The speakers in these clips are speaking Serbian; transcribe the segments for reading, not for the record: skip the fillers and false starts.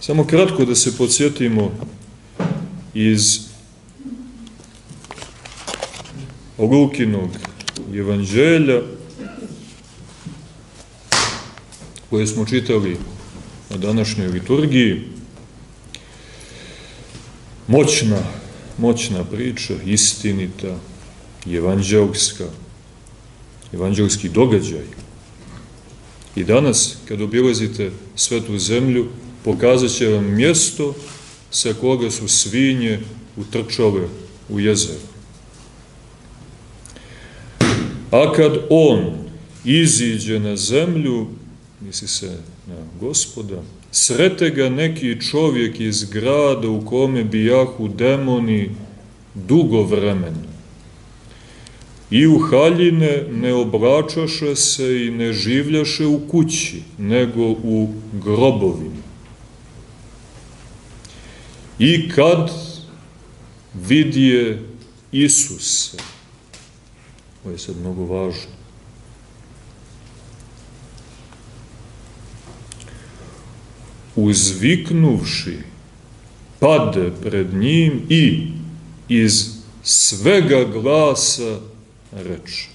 Samo kratko da se podsjetimo iz Lukinog evanđelja koje smo čitali na današnjoj liturgiji. Moćna priča, istinita, evanđelski događaj. I danas, kad obilazite Svetu zemlju, pokazat će vam mjesto sa koga su svinje utrčale u jezero. A kad on iziđe na zemlju, misli se na Gospoda, srete ga neki čovjek iz grada u kome bijahu demoni dugo vremena. I u haljine ne oblačaše se i ne življaše u kući, nego u grobovima. I kad vidje Isusa, ovo je sad mnogo važno, uzviknuvši, pade pred njim i iz svega glasa reče.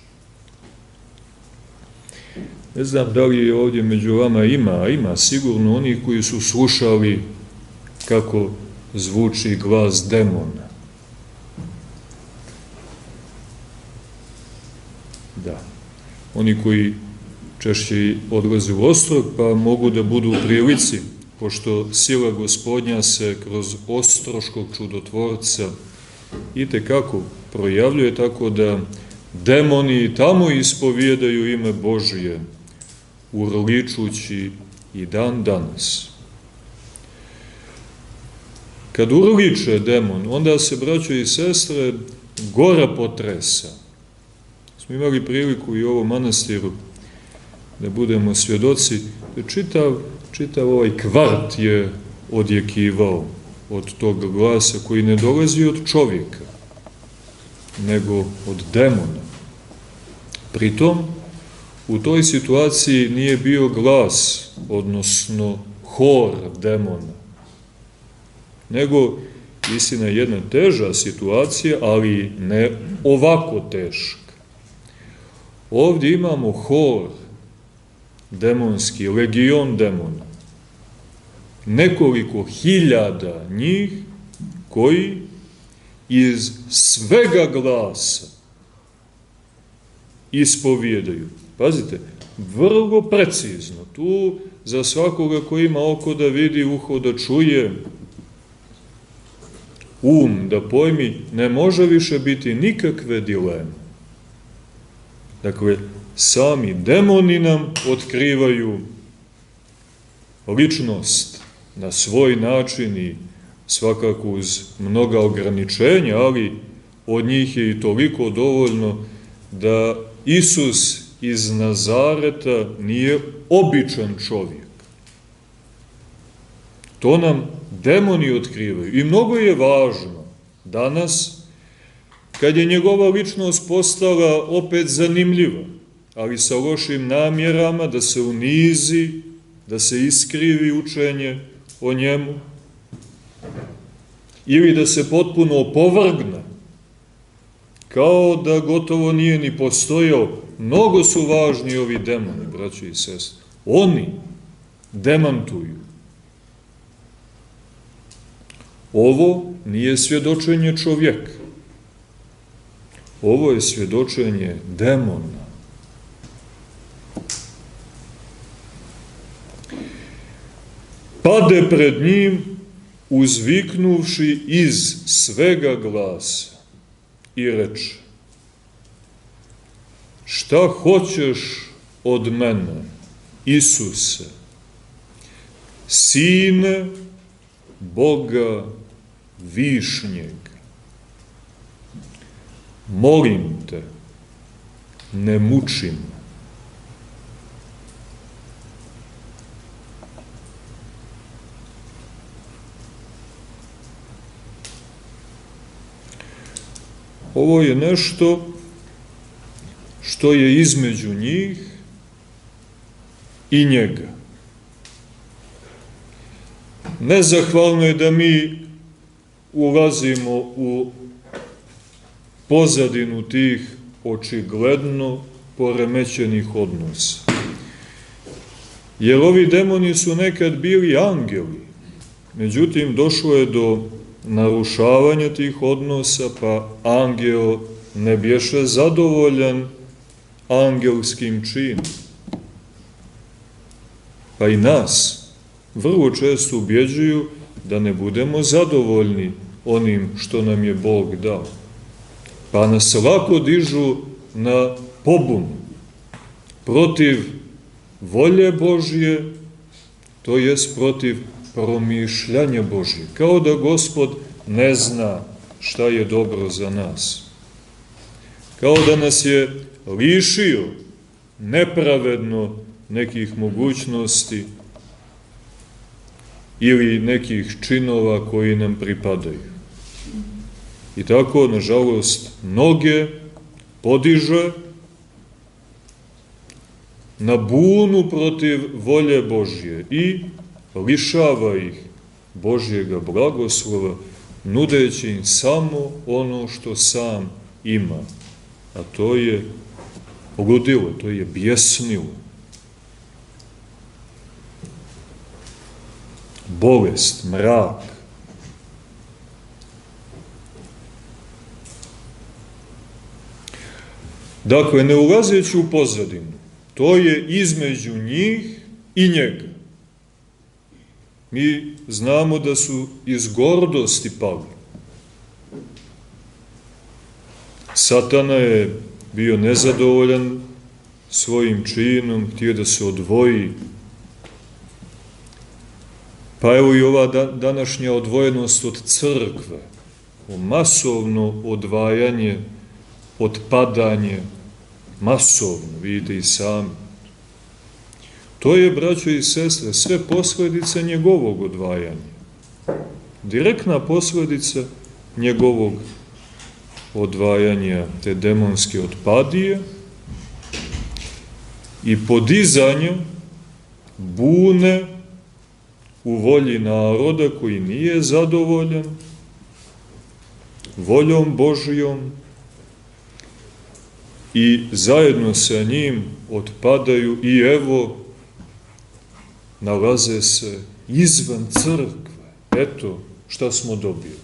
Ne znam da li je ovdje među vama ima sigurno onih koji su slušali kako zvuči glas demona. Da. Oni koji češće odlaze u Ostrog, pa mogu da budu u prilici, pošto sila Gospodnja se kroz ostroškog čudotvorca itekako projavljuje, tako da demoni tamo ispovijedaju ime Božije, urličući i dan danas. Kad urliče demon, onda se, braćo i sestre, gora potresa. Smo imali priliku i u ovom manastiru da budemo svjedoci, da čitav ovaj kvart je odjekivao od tog glasa koji ne dolazi od čovjeka, nego od demona. Pritom, u toj situaciji nije bio glas, odnosno hor demona, nego, istina, jedna teža situacija, ali ne ovako teška. Ovdje imamo hor demonski, legion demona. Nekoliko hiljada njih koji iz svega glasa ispovijedaju. Pazite, vrlo precizno. Tu za svakoga koji ima oko da vidi, uho da čuje, da pojmi, ne može više biti nikakve dileme. Dakle, sami demoni nam otkrivaju ličnost na svoj način i svakako uz mnoga ograničenja, ali od njih je i toliko dovoljno da Isus iz Nazareta nije običan čovjek. To nam demoni otkrivaju. I mnogo je važno danas, kad je njegova ličnost postala opet zanimljiva, ali sa lošim namjerama, da se unizi, da se iskrivi učenje o njemu, ili da se potpuno opovrgne, kao da gotovo nije ni postojao. Mnogo su važni ovi demoni, braći i sestre. Oni demantuju. Ovo nije svjedočenje čovjeka. Ovo je svjedočenje demona. Pade pred njim, uzviknuvši iz svega glasa i reče: šta hoćeš od mene, Isuse, Sine Boga višnjeg? Molim te, ne muči me. Ovo je nešto što je između njih i njega. Nezahvalno je da mi ulazimo u pozadinu tih očigledno poremećenih odnosa. Jer ovi demoni su nekad bili angeli, međutim došlo je do narušavanja tih odnosa, pa angel ne bješe zadovoljan angelskim činom. Pa i nas vrlo često ubjeđuju da ne budemo zadovoljni onim što nam je Bog dao. Pa nas lako dižu na pobunu protiv volje Božje, to jest protiv promišljanja Božje. Kao da Gospod ne zna šta je dobro za nas. Kao da nas je lišio nepravedno nekih mogućnosti ili nekih činova koji nam pripadaju. I tako, nažalost, mnoge podiže na bunu protiv volje Božje i lišava ih Božjega blagoslova, nudeći im samo ono što sam ima. A to je ludilo, to je bjesnilo. Bolest, mrak. Dakle, ne ulazeći u pozadinu, to je između njih i njega. Mi znamo da su iz gordosti pali. Satana je bio nezadovoljan svojim činom, htio da se odvoji. Pa evo i ova današnja odvojenost od crkve, masovno odvajanje, otpadanje, masovno, vidite i sami. To je, braćo i sestre, sve posljedice njegovog odvajanja. Direktna posljedica njegovog odvajanja, te demonske otpadije i podizanja bune u volji naroda koji nije zadovoljan voljom Božijom i zajedno sa njim otpadaju i evo nalaze se izvan crkve. Eto šta smo dobili.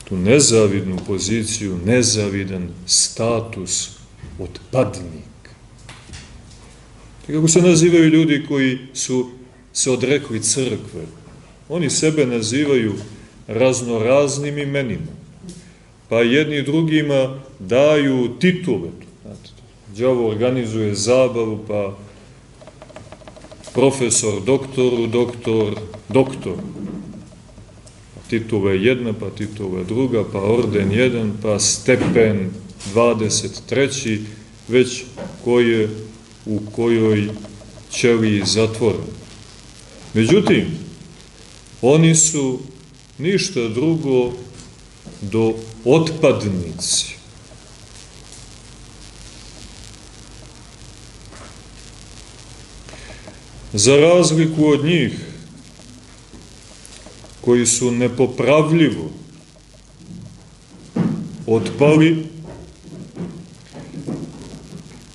Tu nezavidnu poziciju, nezavidan status otpadnik. Kako se nazivaju ljudi koji su se odrekli crkve? Oni sebe nazivaju raznoraznim imenima. Pa jedni drugima daju titule. Đavo organizuje zabavu, pa profesor doktoru, doktor. Titula je jedna, pa titula je druga, pa orden jedan, pa stepen 23. već koje u kojoj ćeliji zatvoren. Međutim, oni su ništa drugo do otpadnici. Za razliku od njih, koji su nepopravljivo otpali,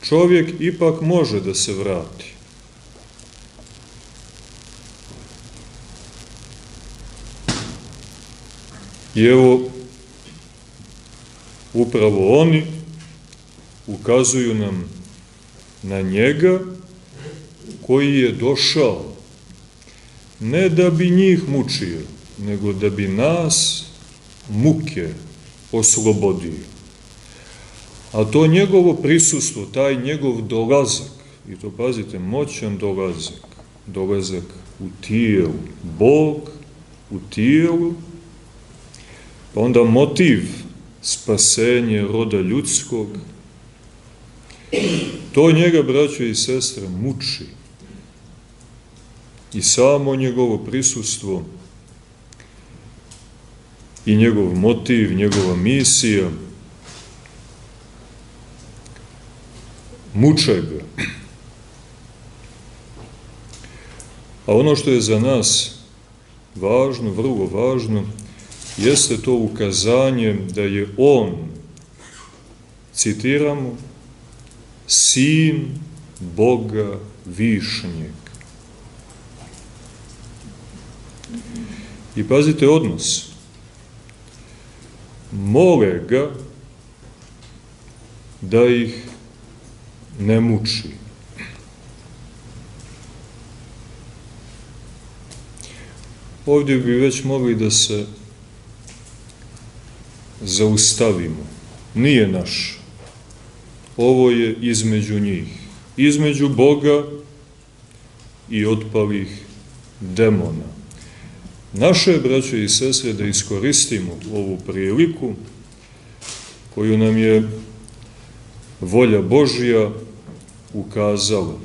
čovjek ipak može da se vrati. I evo, upravo oni ukazuju nam na njega koji je došao ne da bi njih mučio, nego da bi nas muke oslobodio. A to njegovo prisustvo, taj njegov dolazak, i to pazite, moćan dolazak u tijelu, Bog u tijelu, pa onda motiv spasenje roda ljudskog, to njega, braćo i sestre, muči. I samo njegovo prisustvo i njegov motiv, njegova misija muče ga. A ono što je za nas važno, vrlo važno, jeste to ukazanje da je on, citiramo, sin Boga Višnjeg. I pazite odnos. Mole ga da ih ne muči. Ovdje bi već mogli da se zaustavimo. Nije naš. Ovo je između njih. Između Boga i otpalih demona. Naše, braće i sestre, da iskoristimo ovu priliku koju nam je volja Božja ukazala.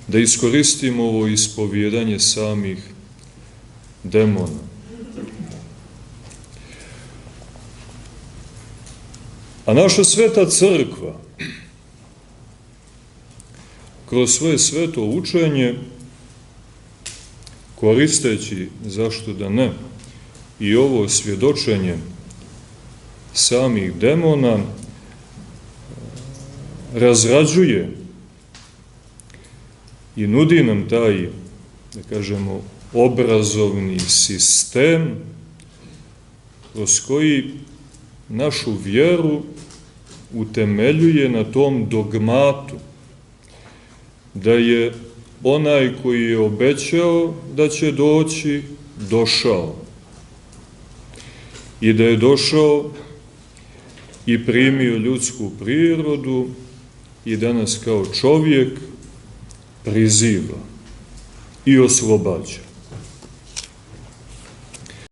Da iskoristimo ovo ispovjedanje samih demona. A naša sveta crkva, kroz svoje sveto učenje, koristeći, zašto da ne, i ovo svjedočenje samih demona, razrađuje i nudi nam taj, da kažemo, obrazovni sistem kroz koji našu vjeru utemeljuje na tom dogmatu da je onaj koji je obećao da će doći, došao. I da je došao i primio ljudsku prirodu i danas kao čovjek priziva i oslobađa.